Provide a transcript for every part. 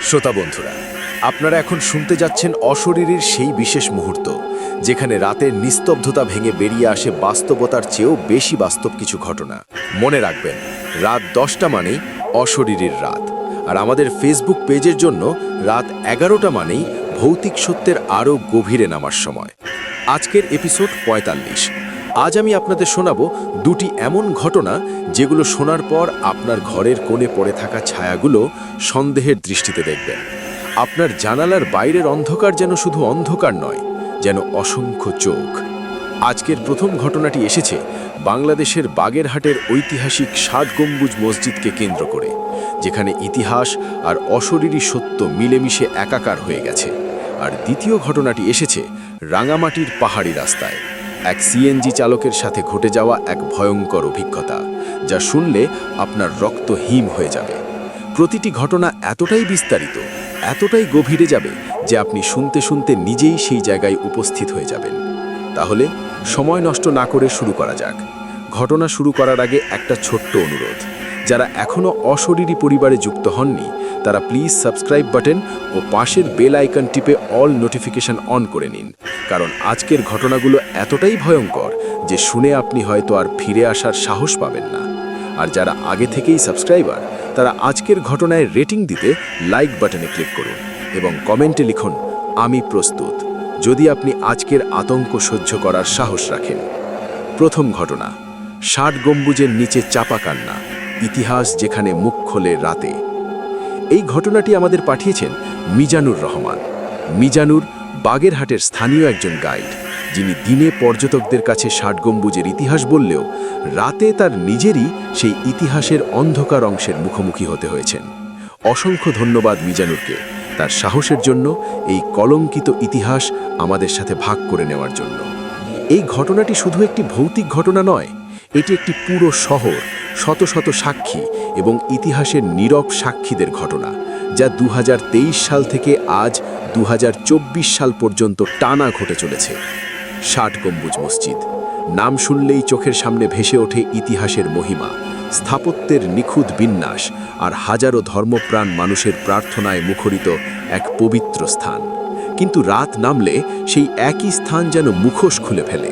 শ্রোতা বন্ধুরা, আপনারা এখন শুনতে যাচ্ছেন অশরীরীর সেই বিশেষ মুহূর্ত, যেখানে রাতের নিস্তব্ধতা ভেঙে বেরিয়ে আসে বাস্তবতার চেয়েও বেশি বাস্তব কিছু ঘটনা। মনে রাখবেন, রাত 10টা মানেই অশরীরীর রাত, আর আমাদের ফেসবুক পেজের জন্য রাত 11টা মানেই ভৌতিক সত্যের আরও গভীরে নামার সময়। আজকের এপিসোড 45। আজ আমি আপনাদের শোনাবো দুটি এমন ঘটনা যেগুলো শোনার পর আপনার ঘরের কোণে পড়ে থাকা ছায়াগুলো সন্দেহের দৃষ্টিতে দেখবেন। আপনার জানালার বাইরের অন্ধকার যেন শুধু অন্ধকার নয়, যেন অসংখ্য চোখ। আজকের প্রথম ঘটনাটি এসেছে বাংলাদেশের বাগেরহাটের ঐতিহাসিক 7 গম্বুজ মসজিদকে কেন্দ্র করে, যেখানে ইতিহাস আর অশরীরী সত্য মিলেমিশে একাকার হয়ে গেছে। আর দ্বিতীয় ঘটনাটি এসেছে রাঙামাটির পাহাড়ি রাস্তায় এক সিএনজি চালকের সাথে ঘটে যাওয়া এক ভয়ঙ্কর অভিজ্ঞতা, যা শুনলে আপনার রক্ত হিম হয়ে যাবে। প্রতিটি ঘটনা এতটাই বিস্তারিত, এতটাই গভীরে যাবে যে আপনি শুনতে শুনতে নিজেই সেই জায়গায় উপস্থিত হয়ে যাবেন। তাহলে সময় নষ্ট না করে শুরু করা যাক। ঘটনা শুরু করার আগে একটা ছোট্ট অনুরোধ, যারা এখনও অশরীরী পরিবারে যুক্ত হননি তারা প্লিজ সাবস্ক্রাইব বাটন ও পাশের বেল আইকন টিপে অল নোটিফিকেশন অন করে নিন, কারণ আজকের ঘটনাগুলো এতটাই ভয়ঙ্কর যে শুনে আপনি হয়তো আর ফিরে আসার সাহস পাবেন না। আর যারা আগে থেকেই সাবস্ক্রাইবার, তারা আজকের ঘটনায় রেটিং দিতে লাইক বাটনে ক্লিক করুন এবং কমেন্টে লিখুন আমি প্রস্তুত, যদি আপনি আজকের আতঙ্ক সহ্য করার সাহস রাখেন। প্রথম ঘটনা, 7 গম্বুজের নিচে চাপা কান্না, ইতিহাস যেখানে মুখ খোলে রাতে। এই ঘটনাটি আমাদের পাঠিয়েছেন মিজানুর রহমান। মিজানুর বাগেরহাটের স্থানীয় একজন গাইড, যিনি দিনে পর্যটকদের কাছে 7 গম্বুজের ইতিহাস বললেও রাতে তার নিজেরই সেই ইতিহাসের অন্ধকার অংশের মুখোমুখি হতে হয়েছেন। অসংখ্য ধন্যবাদ মিজানুরকে তার সাহসের জন্য, এই কলঙ্কিত ইতিহাস আমাদের সাথে ভাগ করে নেওয়ার জন্য। এই ঘটনাটি শুধু একটি ভৌতিক ঘটনা নয়, এটি একটি পুরো শহর, শত শত সাক্ষী এবং ইতিহাসের নীরব সাক্ষীদের ঘটনা, যা 2023 সাল থেকে আজ 2024 সাল পর্যন্ত টানা ঘটে চলেছে। 7 গম্বুজ মসজিদ নাম শুনলেই চোখের সামনে ভেসে ওঠে ইতিহাসের মহিমা, স্থাপত্যের নিখুঁত বিন্যাস আর হাজারো ধর্মপ্রাণ মানুষের প্রার্থনায় মুখরিত এক পবিত্র স্থান। কিন্তু রাত নামলে সেই একই স্থান যেন মুখোশ খুলে ফেলে।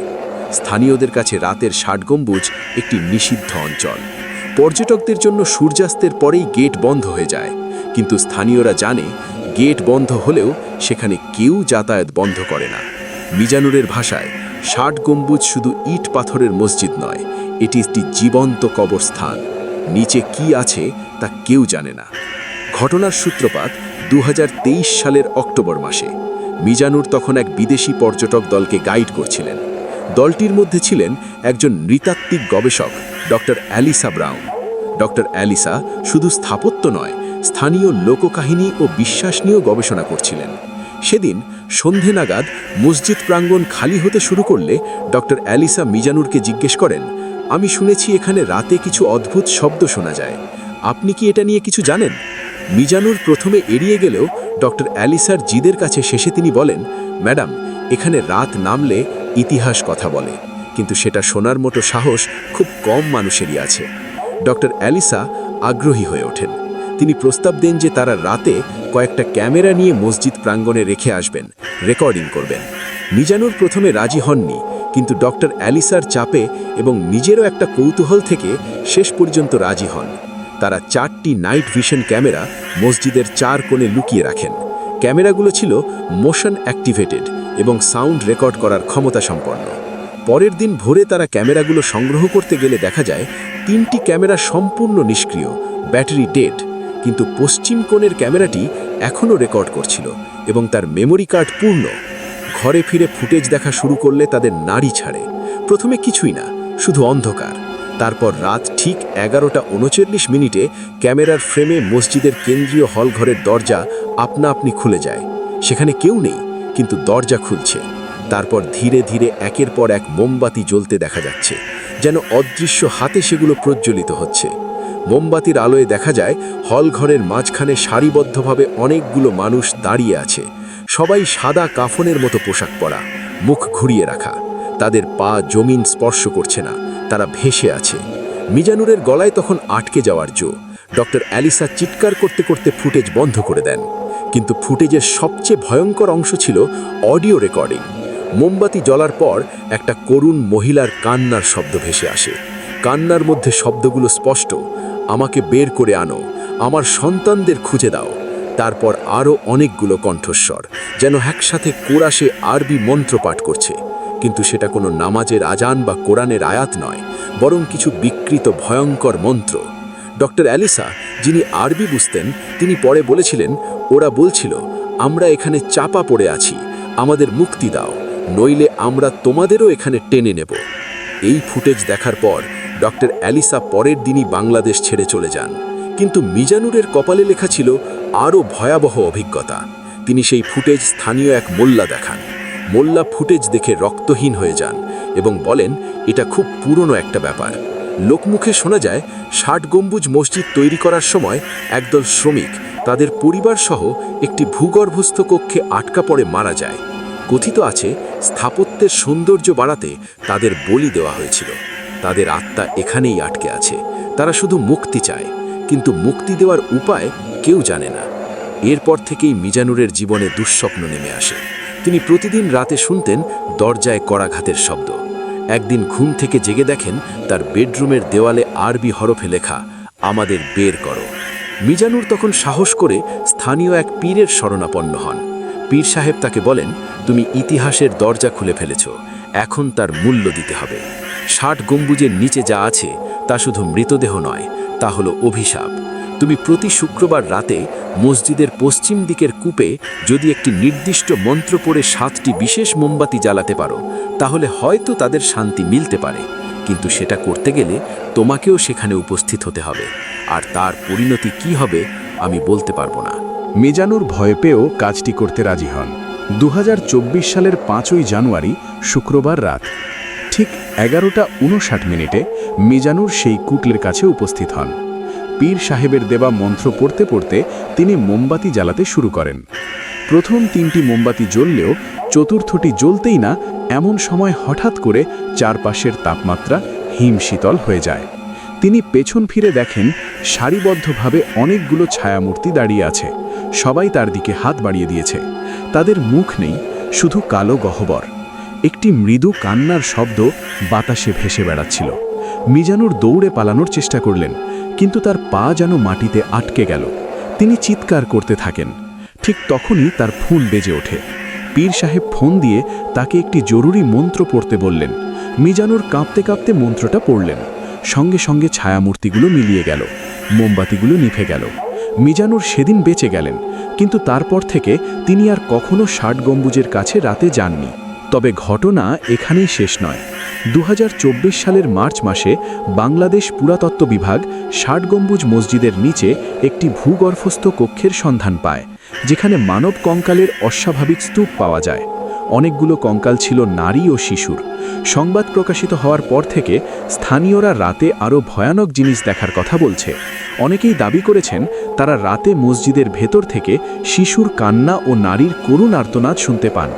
স্থানীয়দের কাছে রাতের 7 গম্বুজ একটি নিষিদ্ধ অঞ্চল। পর্যটকদের জন্য সূর্যাস্তের পরেই গেট বন্ধ হয়ে যায়, কিন্তু স্থানীয়রা জানে গেট বন্ধ হলেও সেখানে কেউ যাতায়াত বন্ধ করে না। মিজানুরের ভাষায় 7 গম্বুজ শুধু ইট পাথরের মসজিদ নয়, এটি একটি জীবন্ত কবরস্থান। নিচে কি আছে তা কেউ জানে না। ঘটনার সূত্রপাত 2023 সালের অক্টোবর মাসে। মিজানুর তখন এক বিদেশি পর্যটক দলকে গাইড করছিলেন। দলটির মধ্যে ছিলেন একজন নৃতাত্ত্বিক গবেষক doctor Alyssa brown. Doctor Alyssa শুধু স্থাপত্য নয়, স্থানীয় লোককাহিনী ও বিশ্বাস নিয়েও গবেষণা করছিলেন। সেদিন সন্ধে নাগাদ মসজিদ প্রাঙ্গণ খালি হতে শুরু করলে ডক্টর অ্যালিসা মিজানুরকে জিজ্ঞেস করেন, আমি শুনেছি এখানে রাতে কিছু অদ্ভুত শব্দ শোনা যায়, আপনি কি এটা নিয়ে কিছু জানেন? মিজানুর প্রথমে এড়িয়ে গেলেও ডক্টর অ্যালিসার জিদের কাছে শেষে তিনি বলেন, ম্যাডাম, এখানে রাত নামলে ইতিহাস কথা বলে, কিন্তু সেটা শোনার মতো সাহস খুব কম মানুষেরই আছে। ডক্টর অ্যালিসা আগ্রহী হয়ে ওঠেন। তিনি প্রস্তাব দেন যে তারা রাতে কয়েকটা ক্যামেরা নিয়ে মসজিদ প্রাঙ্গণে রেখে আসবেন, রেকর্ডিং করবেন। মিজানুর প্রথমে রাজি হননি, কিন্তু ডক্টর অ্যালিসার চাপে এবং নিজেরও একটা কৌতূহল থেকে শেষ পর্যন্ত রাজি হন। তারা 4টি নাইট ভিশন ক্যামেরা মসজিদের 4 কোণে লুকিয়ে রাখেন। ক্যামেরাগুলো ছিল মোশন অ্যাক্টিভেটেড এবং সাউন্ড রেকর্ড করার ক্ষমতা সম্পন্ন। পরের দিন ভোরে তারা ক্যামেরাগুলো সংগ্রহ করতে গেলে দেখা যায় 3টি ক্যামেরা সম্পূর্ণ নিষ্ক্রিয়, ব্যাটারি ডেড, কিন্তু পশ্চিম কোণের ক্যামেরাটি এখনও রেকর্ড করছিল এবং তার মেমোরি কার্ড পূর্ণ। ঘরে ফিরে ফুটেজ দেখা শুরু করলে তাদের নাড়ি ছাড়ে। প্রথমে কিছুই না, শুধু অন্ধকার। তারপর রাত ঠিক 11:39 ক্যামেরার ফ্রেমে মসজিদের কেন্দ্রীয় হলঘরের দরজা আপনা আপনি খুলে যায়। সেখানে কেউ নেই, কিন্তু দরজা খুলছে। তারপর ধীরে ধীরে একের পর এক মোমবাতি জ্বলতে দেখা যাচ্ছে, যেন অদৃশ্য হাতে সেগুলো প্রজ্বলিত হচ্ছে। মোমবাতির আলোয় দেখা যায় হলঘরের মাঝখানে সারিবদ্ধভাবে অনেকগুলো মানুষ দাঁড়িয়ে আছে। সবাই সাদা কাফনের মতো পোশাক পরা, মুখ ঘুরিয়ে রাখা। তাদের পা জমিন স্পর্শ করছে না, তারা ভেসে আছে। মিজানুরের গলায় তখন আটকে যাওয়ার জো। ডক্টর অ্যালিসা চিৎকার করতে করতে ফুটেজ বন্ধ করে দেন। কিন্তু ফুটেজের সবচেয়ে ভয়ঙ্কর অংশ ছিল অডিও রেকর্ডিং। মোমবাতি জ্বলার পর একটা করুণ মহিলার কান্নার শব্দ ভেসে আসে। কান্নার মধ্যে শব্দগুলো স্পষ্ট, আমাকে বের করে আনো, আমার সন্তানদের খুঁজে দাও। তারপর আরও অনেকগুলো কণ্ঠস্বর, যেন একসাথে কোরাসে আরবি মন্ত্র পাঠ করছে। কিন্তু সেটা কোনো নামাজের আজান বা কোরআনের আয়াত নয়, বরং কিছু বিকৃত ভয়ঙ্কর মন্ত্র। ডক্টর অ্যালিসা, যিনি আরবি বুঝতেন, তিনি পরে বলেছিলেন, ওরা বলছিল, আমরা এখানে চাপা পড়ে আছি, আমাদের মুক্তি দাও, নইলে আমরা তোমাদেরও এখানে টেনে নেব। এই ফুটেজ দেখার পর ডক্টর অ্যালিসা পরের দিনই বাংলাদেশ ছেড়ে চলে যান। কিন্তু মিজানুরের কপালে লেখা ছিল আরও ভয়াবহ অভিজ্ঞতা। তিনি সেই ফুটেজ স্থানীয় এক মোল্লা দেখান। মোল্লা ফুটেজ দেখে রক্তহীন হয়ে যান এবং বলেন, এটা খুব পুরনো একটা ব্যাপার। লোকমুখে শোনা যায় ৬০ গম্বুজ মসজিদ তৈরি করার সময় একদল শ্রমিক তাদের পরিবারসহ একটি ভূগর্ভস্থ কক্ষে আটকা পড়ে মারা যায়। কথিত আছে, স্থাপত্যের সৌন্দর্য বাড়াতে তাদের বলি দেওয়া হয়েছিল। তাদের আত্মা এখানেই আটকে আছে, তারা শুধু মুক্তি চায়, কিন্তু মুক্তি দেওয়ার উপায় কেউ জানে না। এরপর থেকেই মিজানুরের জীবনে দুঃস্বপ্ন নেমে আসে। তিনি প্রতিদিন রাতে শুনতেন দরজায় করাঘাতের শব্দ। একদিন ঘুম থেকে জেগে দেখেন তার বেডরুমের দেওয়ালে আরবি হরফে লেখা, আমাদের বের করো। মিজানুর তখন সাহস করে স্থানীয় এক পীরের শরণাপন্ন হন। পীর সাহেব তাকে বলেন, তুমি ইতিহাসের দরজা খুলে ফেলেছ, এখন তার মূল্য দিতে হবে। ৬০ গম্বুজের নিচে যা আছে তা শুধু মৃতদেহ নয়, তা হলো অভিশাপ। তুমি প্রতি শুক্রবার রাতে মসজিদের পশ্চিম দিকের কূপে যদি একটি নির্দিষ্ট মন্ত্র পড়ে ৭টি বিশেষ মোমবাতি জ্বালাতে পারো, তাহলে হয়তো তাদের শান্তি মিলতে পারে। কিন্তু সেটা করতে গেলে তোমাকেও সেখানে উপস্থিত হতে হবে, আর তার পরিণতি কি হবে আমি বলতে পারবো না। মিজানুর ভয় পেয়েও কাজটি করতে রাজি হন। ২০২৪ সালের ৫ই জানুয়ারি শুক্রবার রাত ঠিক ১১:৫৯ মিজানুর সেই কুটলের কাছে উপস্থিত হন। পীর সাহেবের দেওয়া মন্ত্র পড়তে পড়তে তিনি মোমবাতি জ্বালাতে শুরু করেন। প্রথম ৩টি মোমবাতি জ্বললেও চতুর্থটি জ্বলতেই না এমন সময় হঠাৎ করে চারপাশের তাপমাত্রা হিমশীতল হয়ে যায়। তিনি পেছন ফিরে দেখেন সারিবদ্ধভাবে অনেকগুলো ছায়ামূর্তি দাঁড়িয়ে আছে। সবাই তার দিকে হাত বাড়িয়ে দিয়েছে। তাদের মুখ নেই, শুধু কালো গহ্বর। একটি মৃদু কান্নার শব্দ বাতাসে ভেসে বেড়াচ্ছিল। মিজানুর দৌড়ে পালানোর চেষ্টা করলেন, কিন্তু তার পা যেন মাটিতে আটকে গেল। তিনি চিৎকার করতে থাকেন। ঠিক তখনই তার ফোন বেজে ওঠে। পীর সাহেব ফোন দিয়ে তাকে একটি জরুরি মন্ত্র পড়তে বললেন। মিজানুর কাঁপতে কাঁপতে মন্ত্রটা পড়লেন। সঙ্গে সঙ্গে ছায়ামূর্তিগুলো মিলিয়ে গেল, মোমবাতিগুলো নিভে গেল। মিজানুর সেদিন বেঁচে গেলেন, কিন্তু তারপর থেকে তিনি আর কখনো ৬০ গম্বুজের কাছে রাতে যাননি। তবে ঘটনা এখানেই শেষ নয়। ২০২৪ সালের মার্চ মাসে বাংলাদেশ পুরাতত্ত্ব বিভাগ ৬০ গম্বুজ মসজিদের নিচে একটি ভূগর্ভস্থ কক্ষের সন্ধান পায়, যেখানে মানব কঙ্কালের অস্বাভাবিক স্তূপ পাওয়া যায়। অনেকগুলো কঙ্কাল ছিল নারী ও শিশুর। সংবাদ প্রকাশিত হওয়ার পর থেকে স্থানীয়রা রাতে আরও ভয়ানক জিনিস দেখার কথা বলছে। অনেকেই দাবি করেছেন তারা রাতে মসজিদের ভেতর থেকে শিশুর কান্না ও নারীর করুণ আর্তনাদ শুনতে পান।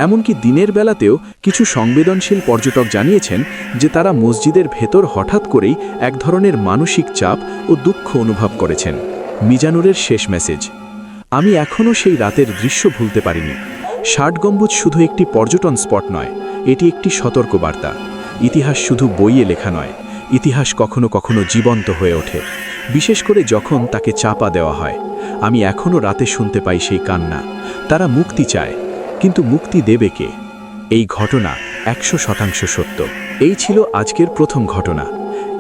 এমনকি দিনের বেলাতেও কিছু সংবেদনশীল পর্যটক জানিয়েছেন যে তারা মসজিদের ভেতর হঠাৎ করেই এক ধরনের মানসিক চাপ ও দুঃখ অনুভব করেছেন। মিজানুরের শেষ মেসেজ, আমি এখনও সেই রাতের দৃশ্য ভুলতে পারিনি। ৬০ গম্বুজ শুধু একটি পর্যটন স্পট নয়, এটি একটি সতর্কবার্তা। ইতিহাস শুধু বইয়ে লেখা নয়, ইতিহাস কখনো কখনো জীবন্ত হয়ে ওঠে, বিশেষ করে যখন তাকে চাপা দেওয়া হয়। আমি এখনও রাতে শুনতে পাই সেই কান্না। তারা মুক্তি চায়, কিন্তু মুক্তি দেবে কে? এই ঘটনা ১০০% সত্য। এই ছিল আজকের প্রথম ঘটনা।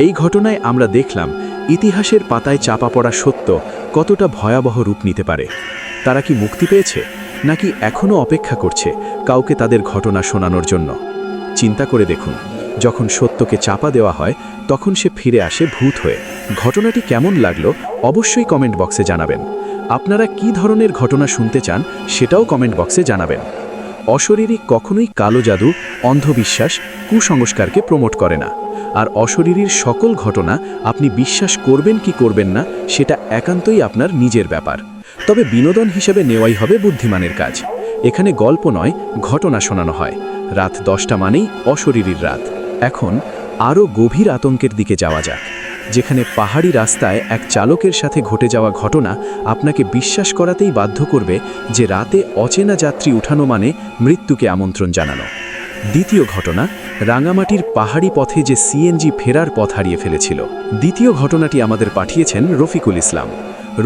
এই ঘটনায় আমরা দেখলাম ইতিহাসের পাতায় চাপা পড়া সত্য কতটা ভয়াবহ রূপ নিতে পারে। তারা কি মুক্তি পেয়েছে, নাকি এখনও অপেক্ষা করছে কাউকে তাদের ঘটনা শোনানোর জন্য? চিন্তা করে দেখুন, যখন সত্যকে চাপা দেওয়া হয় তখন সে ফিরে আসে ভূত হয়ে। ঘটনাটি কেমন লাগলো অবশ্যই কমেন্ট বক্সে জানাবেন। আপনারা কি ধরনের ঘটনা শুনতে চান সেটাও কমেন্ট বক্সে জানাবেন। অশরীরী কখনোই কালো জাদু, অন্ধবিশ্বাস, কুসংস্কারকে প্রমোট করে না। আর অশরীরীর সকল ঘটনা আপনি বিশ্বাস করবেন কি করবেন না সেটা একান্তই আপনার নিজের ব্যাপার। তবে বিনোদন হিসেবে নেওয়াই হবে বুদ্ধিমানের কাজ। এখানে গল্প নয়, ঘটনা শোনানো হয়। রাত 10টা মানেই অশরীরীর রাত। এখন আরও গভীর আতঙ্কের দিকে যাওয়া যাক। যেখানে পাহাড়ি রাস্তায় এক চালকের সাথে ঘটে যাওয়া ঘটনা আপনাকে বিশ্বাস করাতেই বাধ্য করবে যে রাতে অচেনা যাত্রী উঠানো মানে মৃত্যুকে আমন্ত্রণ জানানো। দ্বিতীয় ঘটনা, রাঙামাটির পাহাড়ি পথে যে সিএনজি ফেরার পথ হারিয়ে ফেলেছিল। দ্বিতীয় ঘটনাটি আমাদের পাঠিয়েছেন রফিকুল ইসলাম।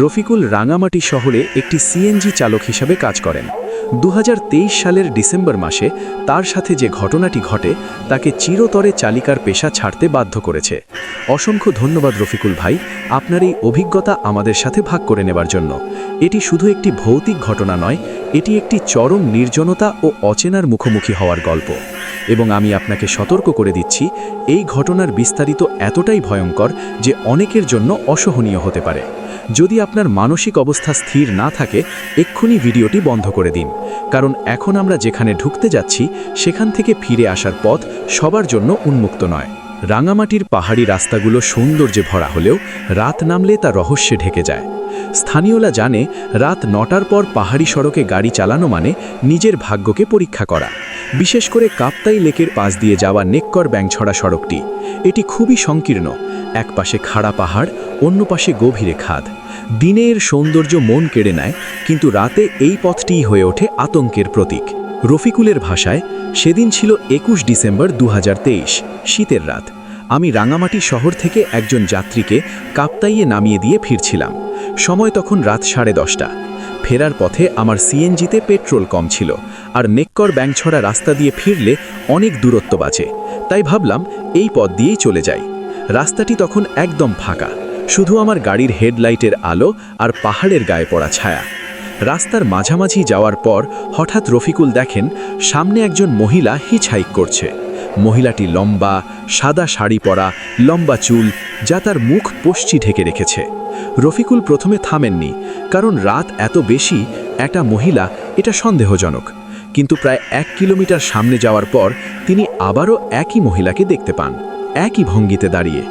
রফিকুল রাঙামাটি শহরে একটি সিএনজি চালক হিসাবে কাজ করেন। 2023 সালের ডিসেম্বর মাসে তার সাথে যে ঘটনাটি ঘটে তাকে চিরতরে চালিকার পেশা ছাড়তে বাধ্য করেছে। অসংখ্য ধন্যবাদ রফিকুল ভাই, আপনার এই অভিজ্ঞতা আমাদের সাথে ভাগ করে নেবার জন্য। এটি শুধু একটি ভৌতিক ঘটনা নয়, এটি একটি চরম নির্জনতা ও অচেনার মুখোমুখি হওয়ার গল্প। এবং আমি আপনাকে সতর্ক করে দিচ্ছি, এই ঘটনার বিস্তারিত এতটাই ভয়ঙ্কর যে অনেকের জন্য অসহনীয় হতে পারে। যদি আপনার মানসিক অবস্থা স্থির না থাকে, এক্ষুনি ভিডিওটি বন্ধ করে দিন, কারণ এখন আমরা যেখানে ঢুকতে যাচ্ছি সেখান থেকে ফিরে আসার পথ সবার জন্য উন্মুক্ত নয়। রাঙামাটির পাহাড়ি রাস্তাগুলো সৌন্দর্যে ভরা হলেও রাত নামলে তা রহস্যে ঢেকে যায়। স্থানীয়রা জানে, রাত 9টার পর পাহাড়ি সড়কে গাড়ি চালানো মানে নিজের ভাগ্যকে পরীক্ষা করা। বিশেষ করে কাপ্তাই লেকের পাশ দিয়ে যাওয়া নেককর ব্যাংছড়া সড়কটি, এটি খুবই সংকীর্ণ। এক পাশে খাড়া পাহাড়, অন্য পাশে গভীরে খাদ। দিনের সৌন্দর্য মন কেড়ে নেয়, কিন্তু রাতে এই পথটিই হয়ে ওঠে আতঙ্কের প্রতীক। রফিকুলের ভাষায়, সেদিন ছিল 21 ডিসেম্বর 2023, শীতের রাত। আমি রাঙামাটি শহর থেকে একজন যাত্রীকে কাপ্তাইয়ে নামিয়ে দিয়ে ফিরছিলাম। সময় তখন রাত 10:30। ফেরার পথে আমার সিএনজিতে পেট্রোল কম ছিল, আর নেককর ব্যাংছড়া রাস্তা দিয়ে ফিরলে অনেক দূরত্ব বাঁচে। তাই ভাবলাম এই পথ দিয়েই চলে যাই। রাস্তাটি তখন একদম ফাঁকা, শুধু আমার গাড়ির হেডলাইটের আলো আর পাহাড়ের গায়ে পড়া ছায়া। রাস্তার মাঝামাঝি যাওয়ার পর হঠাৎ রফিকুল দেখেন সামনে একজন মহিলা হিচহাইক করছে। মহিলাটি লম্বা, সাদা শাড়ি পরা, লম্বা চুল, যা তার মুখ পশ্চি ঢেকে রেখেছে। রফিকুল প্রথমে থামেননি, কারণ রাত এত বেশি, একটা মহিলা, এটা সন্দেহজনক। কিন্তু প্রায় 1 কিলোমিটার সামনে যাওয়ার পর তিনি আবারও একই মহিলাকে দেখতে পান, একই ভঙ্গিতে দাঁড়িয়ে।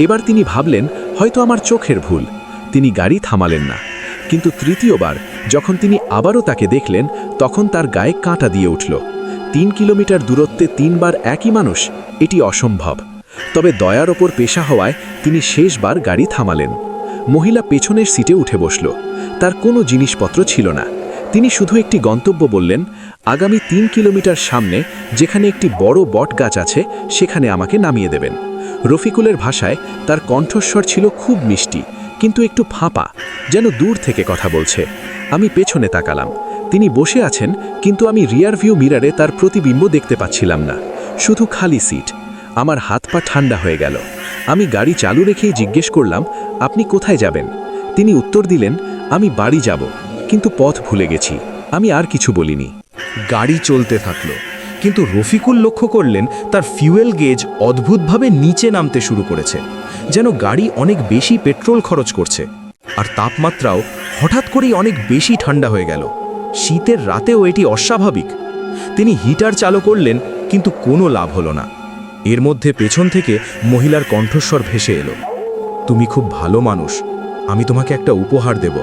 এবার তিনি ভাবলেন হয়তো আমার চোখের ভুল। তিনি গাড়ি থামালেন না। কিন্তু তৃতীয়বার যখন তিনি আবারও তাকে দেখলেন, তখন তার গায়ে কাঁটা দিয়ে উঠল। 3 কিলোমিটার দূরত্বে 3 বার একই মানুষ, এটি অসম্ভব। তবে দয়ার ওপর পেশা হওয়ায় তিনি শেষবার গাড়ি থামালেন। মহিলা পেছনের সিটে উঠে বসল। তার কোনো জিনিসপত্র ছিল না। তিনি শুধু একটি গন্তব্য বললেন, আগামী 3 কিলোমিটার সামনে যেখানে একটি বড় বট গাছ আছে সেখানে আমাকে নামিয়ে দেবেন। রফিকুলের ভাষায় তার কণ্ঠস্বর ছিল খুব মিষ্টি, কিন্তু একটু ফাঁপা, যেন দূর থেকে কথা বলছে। আমি পেছনে তাকালাম। তিনি বসে আছেন, কিন্তু আমি রিয়ার ভিউ মিরারে তার প্রতিবিম্ব দেখতে পাচ্ছিলাম না, শুধু খালি সিট। আমার হাত পা ঠান্ডা হয়ে গেল। আমি গাড়ি চালু রেখেই জিজ্ঞেস করলাম, আপনি কোথায় যাবেন? তিনি উত্তর দিলেন, আমি বাড়ি যাব, কিন্তু পথ ভুলে গেছি। আমি আর কিছু বলিনি। গাড়ি চলতে থাকলো, কিন্তু রফিকুল লক্ষ্য করলেন তার ফিউয়েল গেজ অদ্ভুতভাবে নিচে নামতে শুরু করেছে, যেন গাড়ি অনেক বেশি পেট্রোল খরচ করছে। আর তাপমাত্রাও হঠাৎ করেই অনেক বেশি ঠান্ডা হয়ে গেল। শীতের রাতেও এটি অস্বাভাবিক। তিনি হিটার চালু করলেন, কিন্তু কোনো লাভ হলো না। এর মধ্যে পেছন থেকে মহিলার কণ্ঠস্বর ভেসে এলো, তুমি খুব ভালো মানুষ, আমি তোমাকে একটা উপহার দেব।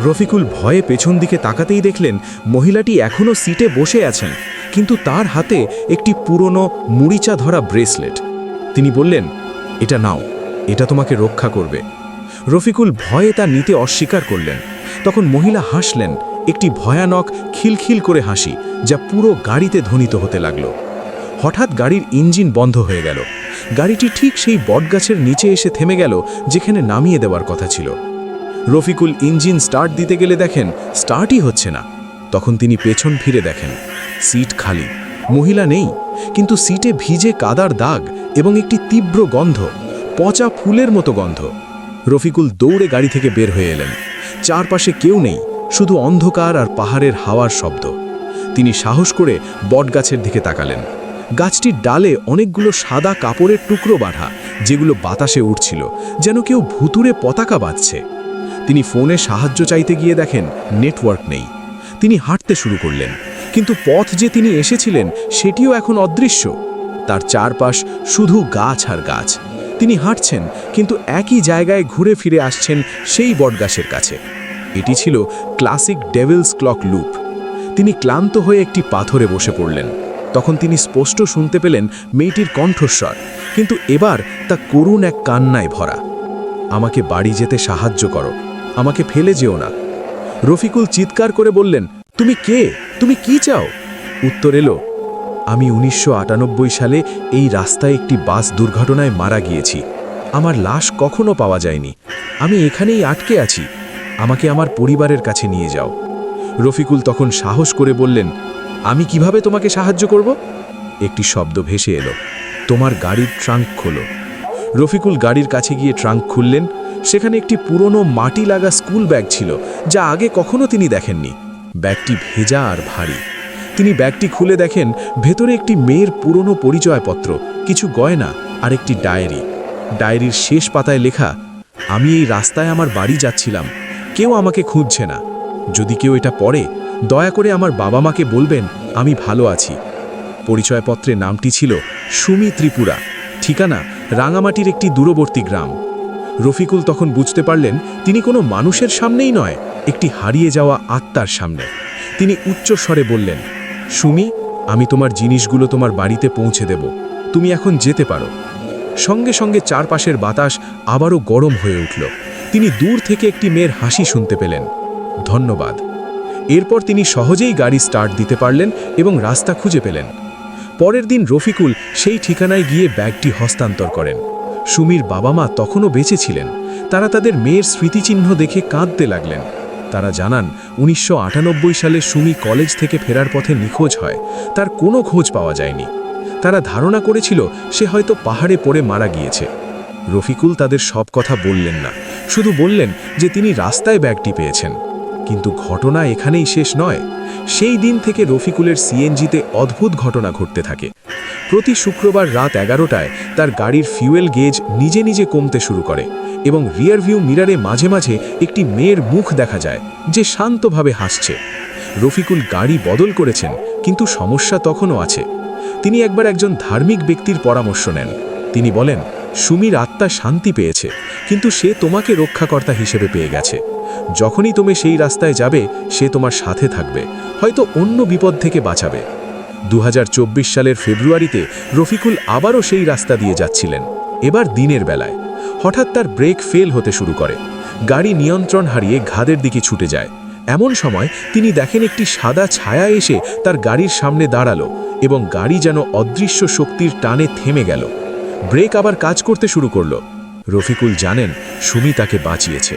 রফিকুল ভয়ে পেছন দিকে তাকাতেই দেখলেন মহিলাটি এখনও সিটে বসে আছেন, কিন্তু তার হাতে একটি পুরনো মুড়িচা ধরা ব্রেসলেট। তিনি বললেন, এটা নাও, এটা তোমাকে রক্ষা করবে। রফিকুল ভয়ে তা নিতে অস্বীকার করলেন। তখন মহিলা হাসলেন, একটি ভয়ানক খিলখিল করে হাসি, যা পুরো গাড়িতে ধ্বনিত হতে লাগল। হঠাৎ গাড়ির ইঞ্জিন বন্ধ হয়ে গেল। গাড়িটি ঠিক সেই বটগাছের নিচে এসে থেমে গেল যেখানে নামিয়ে দেওয়ার কথা ছিল। রফিকুল ইঞ্জিন স্টার্ট দিতে গেলে দেখেন স্টার্টই হচ্ছে না। তখন তিনি পেছন ফিরে দেখেন সিট খালি, মহিলা নেই, কিন্তু সিটে ভিজে কাদার দাগ এবং একটি তীব্র গন্ধ, পচা ফুলের মতো গন্ধ। রফিকুল দৌড়ে গাড়ি থেকে বের হয়ে এলেন। চারপাশে কেউ নেই, শুধু অন্ধকার আর পাহাড়ের হাওয়ার শব্দ। তিনি সাহস করে বটগাছের দিকে তাকালেন। গাছটির ডালে অনেকগুলো সাদা কাপড়ের টুকরো বাঁধা, যেগুলো বাতাসে উঠছিল, যেন কেউ ভুতুরে পতাকা বাঁধছে। তিনি ফোনে সাহায্য চাইতে গিয়ে দেখেন নেটওয়ার্ক নেই। তিনি হাঁটতে শুরু করলেন, কিন্তু পথ যে তিনি এসেছিলেন সেটিও এখন অদৃশ্য। তার চারপাশ শুধু গাছ আর গাছ। তিনি হাঁটছেন, কিন্তু একই জায়গায় ঘুরে ফিরে আসছেন সেই বটগাছের কাছে। এটি ছিল ক্লাসিক ডেভিলস ক্লক লুপ। তিনি ক্লান্ত হয়ে একটি পাথরে বসে পড়লেন। তখন তিনি স্পষ্ট শুনতে পেলেন মেয়েটির কণ্ঠস্বর, কিন্তু এবার তা করুণ এক কান্নায় ভরা। আমাকে বাড়ি যেতে সাহায্য করো, আমাকে ফেলে যেও না। রফিকুল চিৎকার করে বললেন, তুমি কে? তুমি কি চাও? উত্তর এলো, আমি 1998 সালে এই রাস্তায় একটি বাস দুর্ঘটনায় মারা গিয়েছি। আমার লাশ কখনো পাওয়া যায়নি। আমি এখানেই আটকে আছি। আমাকে আমার পরিবারের কাছে নিয়ে যাও। রফিকুল তখন সাহস করে বললেন, আমি কিভাবে তোমাকে সাহায্য করব? একটি শব্দ ভেসে এলো, তোমার গাড়ির ট্রাঙ্ক খোলো। রফিকুল গাড়ির কাছে গিয়ে ট্রাঙ্ক খুললেন। সেখানে একটি পুরনো মাটি লাগা স্কুল ব্যাগ ছিল, যা আগে কখনো তিনি দেখেননি। ব্যাগটি ভেজা আর ভারী। তিনি ব্যাগটি খুলে দেখেন ভেতরে একটি মেয়ের পুরনো পরিচয়পত্র, কিছু গয়না আর একটি ডায়েরি। ডায়েরির শেষ পাতায় লেখা, আমি এই রাস্তায় আমার বাড়ি যাচ্ছিলাম, কেউ আমাকে খুঁজছে না। যদি কেউ এটা পড়ে, দয়া করে আমার বাবা মাকে বলবেন আমি ভালো আছি। পরিচয়পত্রে নামটি ছিল সুমি ত্রিপুরা, ঠিকানা রাঙামাটির একটি দূরবর্তী গ্রাম। রফিকুল তখন বুঝতে পারলেন তিনি কোনো মানুষের সামনেই নয়, একটি হারিয়ে যাওয়া আত্মার সামনে। তিনি উচ্চ স্বরে বললেন, সুমি, আমি তোমার জিনিসগুলো তোমার বাড়িতে পৌঁছে দেব, তুমি এখন যেতে পারো। সঙ্গে সঙ্গে চারপাশের বাতাস আবারও গরম হয়ে উঠল। তিনি দূর থেকে একটি মেয়ের হাসি শুনতে পেলেন। ধন্যবাদ। এরপর তিনি সহজেই গাড়ি স্টার্ট দিতে পারলেন এবং রাস্তা খুঁজে পেলেন। পরের দিন রফিকুল সেই ঠিকানায় গিয়ে ব্যাগটি হস্তান্তর করেন। সুমির বাবা মা তখনও বেঁচে ছিলেন। তারা তাদের মেয়ের স্মৃতিচিহ্ন দেখে কাঁদতে লাগলেন। তারা জানান 1998 সালে সুমি কলেজ থেকে ফেরার পথে নিখোঁজ হয়, তার কোনো খোঁজ পাওয়া যায়নি। তারা ধারণা করেছিল সে হয়তো পাহাড়ে পড়ে মারা গিয়েছে। রফিকুল তাদের সব কথা বললেন না, শুধু বললেন যে তিনি রাস্তায় ব্যাগটি পেয়েছেন। কিন্তু ঘটনা এখানেই শেষ নয়। সেই দিন থেকে রফিকুলের সিএনজিতে অদ্ভুত ঘটনা ঘটতে থাকে। প্রতি শুক্রবার রাত 11টায় তার গাড়ির ফিউয়েল গেজ নিজে নিজে কমতে শুরু করে এবং রিয়ার ভিউ মিরারে মাঝে মাঝে একটি মেয়ের মুখ দেখা যায় যে শান্তভাবে হাসছে। রফিকুল গাড়ি বদল করেছেন, কিন্তু সমস্যা তখনও আছে। তিনি একবার একজন ধার্মিক ব্যক্তির পরামর্শ নেন। তিনি বলেন, সুমির আত্মা শান্তি পেয়েছে, কিন্তু সে তোমাকে রক্ষাকর্তা হিসেবে পেয়ে গেছে। যখনই তুমি সেই রাস্তায় যাবে, সে তোমার সাথে থাকবে, হয়তো অন্য বিপদ থেকে বাঁচাবে। 2024 সালের ফেব্রুয়ারিতে রফিকুল আবারও সেই রাস্তা দিয়ে যাচ্ছিলেন, এবার দিনের বেলায়। হঠাৎ তার ব্রেক ফেল হতে শুরু করে। গাড়ি নিয়ন্ত্রণ হারিয়ে ঘাদের দিকে ছুটে যায়। এমন সময় তিনি দেখেন একটি সাদা ছায়া এসে তার গাড়ির সামনে দাঁড়ালো এবং গাড়ি যেন অদৃশ্য শক্তির টানে থেমে গেল। ব্রেক আবার কাজ করতে শুরু করলো। রফিকুল জানেন সুমি তাকে বাঁচিয়েছে।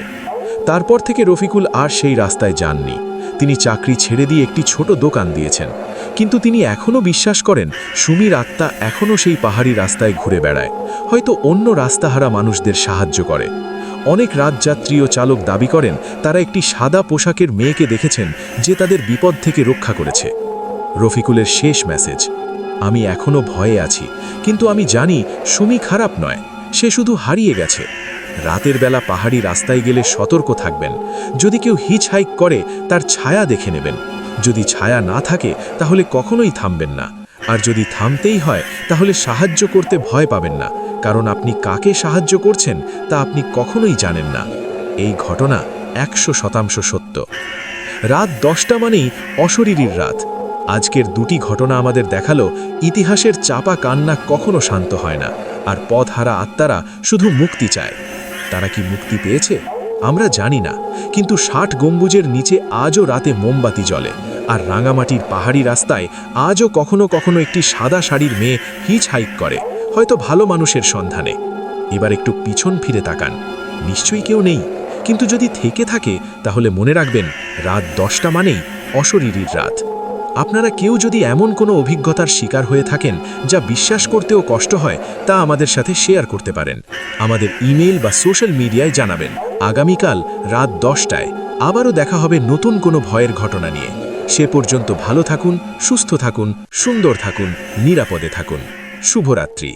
তারপর থেকে রফিকুল আর সেই রাস্তায় যাননি। তিনি চাকরি ছেড়ে দিয়ে একটি ছোট দোকান দিয়েছেন। কিন্তু তিনি এখনও বিশ্বাস করেন সুমির আত্মা এখনও সেই পাহাড়ি রাস্তায় ঘুরে বেড়ায়, হয়তো অন্য রাস্তাহারা মানুষদের সাহায্য করে। অনেক রাতযাত্রী ও চালক দাবি করেন তারা একটি সাদা পোশাকের মেয়েকে দেখেছেন যে তাদের বিপদ থেকে রক্ষা করেছে। রফিকুলের শেষ মেসেজ, আমি এখনও ভয়ে আছি, কিন্তু আমি জানি সুমি খারাপ নয়, সে শুধু হারিয়ে গেছে। রাতের বেলা পাহাড়ি রাস্তায় গেলে সতর্ক থাকবেন। যদি কেউ হিচ হাইক করে, তার ছায়া দেখে নেবেন। যদি ছায়া না থাকে, তাহলে কখনোই থামবেন না। আর যদি থামতেই হয়, তাহলে সাহায্য করতে ভয় পাবেন না, কারণ আপনি কাকে সাহায্য করছেন তা আপনি কখনোই জানেন না। এই ঘটনা 100% সত্য। রাত 10টা মানেই অশরীরীর রাত। আজকের দুটি ঘটনা আমাদের দেখালো ইতিহাসের চাপা কান্না কখনো শান্ত হয় না, আর পথহারা আত্মারা শুধু মুক্তি চায়। তারা কি মুক্তি পেয়েছে আমরা জানি না, কিন্তু 60 গম্বুজের নিচে আজও রাতে মোমবাতি জ্বলে, আর রাঙামাটির পাহাড়ি রাস্তায় আজও কখনো কখনো একটি সাদা শাড়ির মেয়ে হিচ হাইক করে, হয়তো ভালো মানুষের সন্ধানে। এবার একটু পিছন ফিরে তাকান, নিশ্চয়ই কেউ নেই, কিন্তু যদি থেকে থাকে তাহলে মনে রাখবেন রাত 10টা মানেই অশরীরীর রাত। আপনারা কেউ যদি এমন কোনো অভিজ্ঞতার শিকার হয়ে থাকেন যা বিশ্বাস করতেও কষ্ট হয়, তা আমাদের সাথে শেয়ার করতে পারেন। আমাদের ইমেল বা সোশ্যাল মিডিয়ায় জানাবেন। আগামীকাল রাত 10টায় আবারও দেখা হবে নতুন কোনো ভয়ের ঘটনা নিয়ে। সে পর্যন্ত ভালো থাকুন, সুস্থ থাকুন, সুন্দর থাকুন, নিরাপদে থাকুন। শুভরাত্রি।